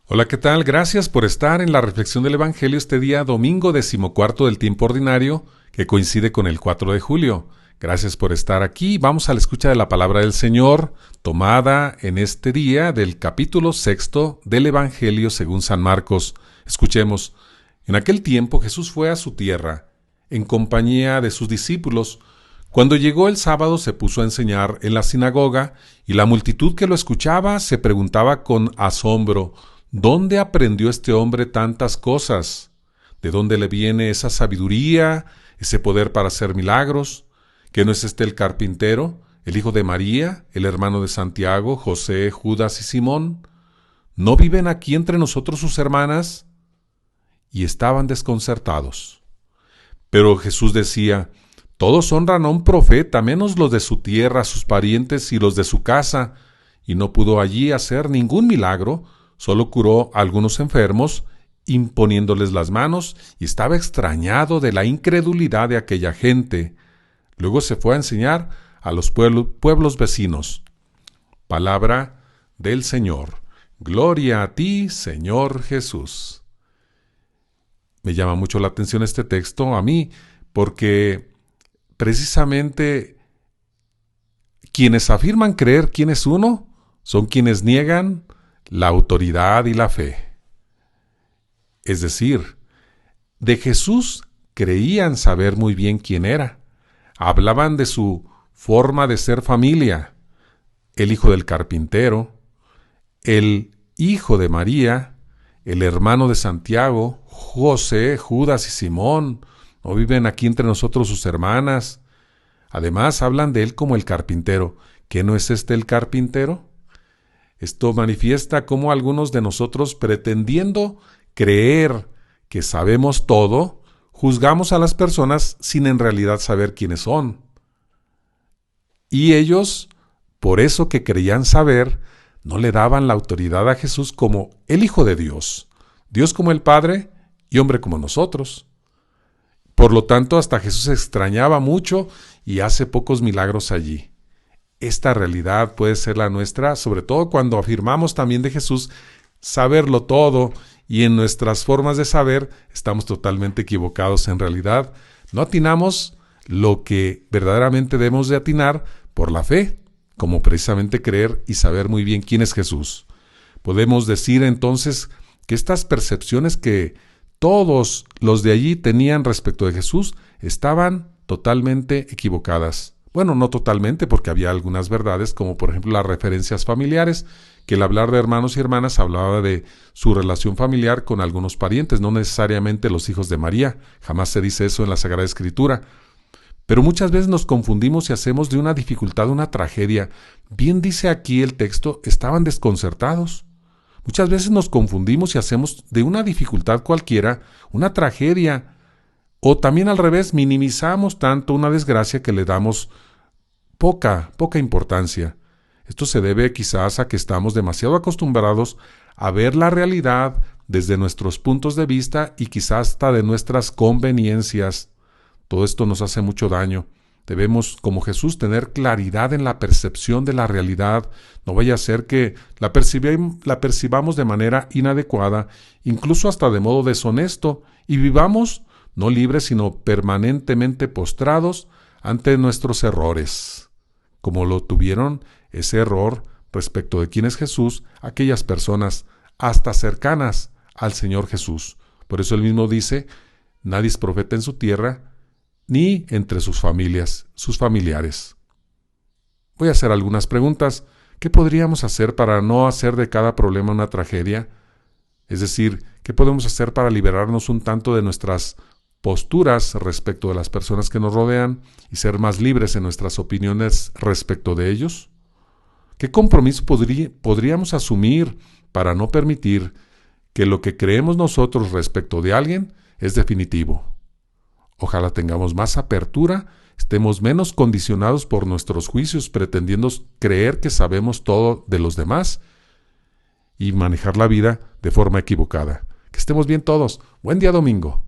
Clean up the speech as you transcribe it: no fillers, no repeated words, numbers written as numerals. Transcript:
Hola, ¿qué tal? Gracias por estar en la reflexión del Evangelio este día domingo 14 del tiempo ordinario, que coincide con el 4 de julio. Gracias por estar aquí. Vamos a la escucha de la palabra del Señor, tomada en este día del capítulo 6 del Evangelio según San Marcos. Escuchemos. En aquel tiempo Jesús fue a su tierra, en compañía de sus discípulos. Cuando llegó el sábado se puso a enseñar en la sinagoga, y la multitud que lo escuchaba se preguntaba con asombro: ¿dónde aprendió este hombre tantas cosas? ¿De dónde le viene esa sabiduría, ese poder para hacer milagros? ¿Que no es este el carpintero, el hijo de María, el hermano de Santiago, José, Judas y Simón? ¿No viven aquí entre nosotros sus hermanas? Y estaban desconcertados. Pero Jesús decía: todos honran a un profeta, menos los de su tierra, sus parientes y los de su casa. Y no pudo allí hacer ningún milagro, solo curó a algunos enfermos, imponiéndoles las manos, y estaba extrañado de la incredulidad de aquella gente. Luego se fue a enseñar a los pueblos vecinos. Palabra del Señor. Gloria a ti, Señor Jesús. Me llama mucho la atención este texto a mí, porque precisamente quienes afirman creer quién es uno son quienes niegan la autoridad y la fe. Es decir, de Jesús creían saber muy bien quién era. Hablaban de su forma de ser familia, el hijo del carpintero, el hijo de María, el hermano de Santiago, José, Judas y Simón. ¿No viven aquí entre nosotros sus hermanas? Además, hablan de él como el carpintero. ¿Qué no es este el carpintero? Esto manifiesta cómo algunos de nosotros, pretendiendo creer que sabemos todo, juzgamos a las personas sin en realidad saber quiénes son. Y ellos, por eso que creían saber, no le daban la autoridad a Jesús como el Hijo de Dios, Dios como el Padre y hombre como nosotros. Por lo tanto, hasta Jesús se extrañaba mucho y hace pocos milagros allí. Esta realidad puede ser la nuestra, sobre todo cuando afirmamos también de Jesús saberlo todo, y en nuestras formas de saber estamos totalmente equivocados. En realidad, no atinamos lo que verdaderamente debemos de atinar por la fe, como precisamente creer y saber muy bien quién es Jesús. Podemos decir entonces que estas percepciones que todos los de allí tenían respecto de Jesús estaban totalmente equivocadas. Bueno, no totalmente, porque había algunas verdades, como por ejemplo las referencias familiares, que el hablar de hermanos y hermanas hablaba de su relación familiar con algunos parientes, no necesariamente los hijos de María. Jamás se dice eso en la Sagrada Escritura. Pero muchas veces nos confundimos y hacemos de una dificultad una tragedia. Bien dice aquí el texto: estaban desconcertados. Muchas veces nos confundimos y hacemos de una dificultad cualquiera una tragedia. O también al revés, minimizamos tanto una desgracia que le damos poca importancia. Esto se debe quizás a que estamos demasiado acostumbrados a ver la realidad desde nuestros puntos de vista y quizás hasta de nuestras conveniencias. Todo esto nos hace mucho daño. Debemos, como Jesús, tener claridad en la percepción de la realidad. No vaya a ser que la percibamos de manera inadecuada, incluso hasta de modo deshonesto, y vivamos no libres, sino permanentemente postrados ante nuestros errores, como lo tuvieron ese error respecto de quién es Jesús aquellas personas hasta cercanas al Señor Jesús. Por eso él mismo dice: nadie es profeta en su tierra, ni entre sus familiares. Voy a hacer algunas preguntas. ¿Qué podríamos hacer para no hacer de cada problema una tragedia? Es decir, ¿qué podemos hacer para liberarnos un tanto de nuestras posturas respecto de las personas que nos rodean y ser más libres en nuestras opiniones respecto de ellos? ¿Qué compromiso podríamos asumir para no permitir que lo que creemos nosotros respecto de alguien es definitivo? Ojalá tengamos más apertura, estemos menos condicionados por nuestros juicios, pretendiendo creer que sabemos todo de los demás y manejar la vida de forma equivocada. Que estemos bien todos. Buen día domingo.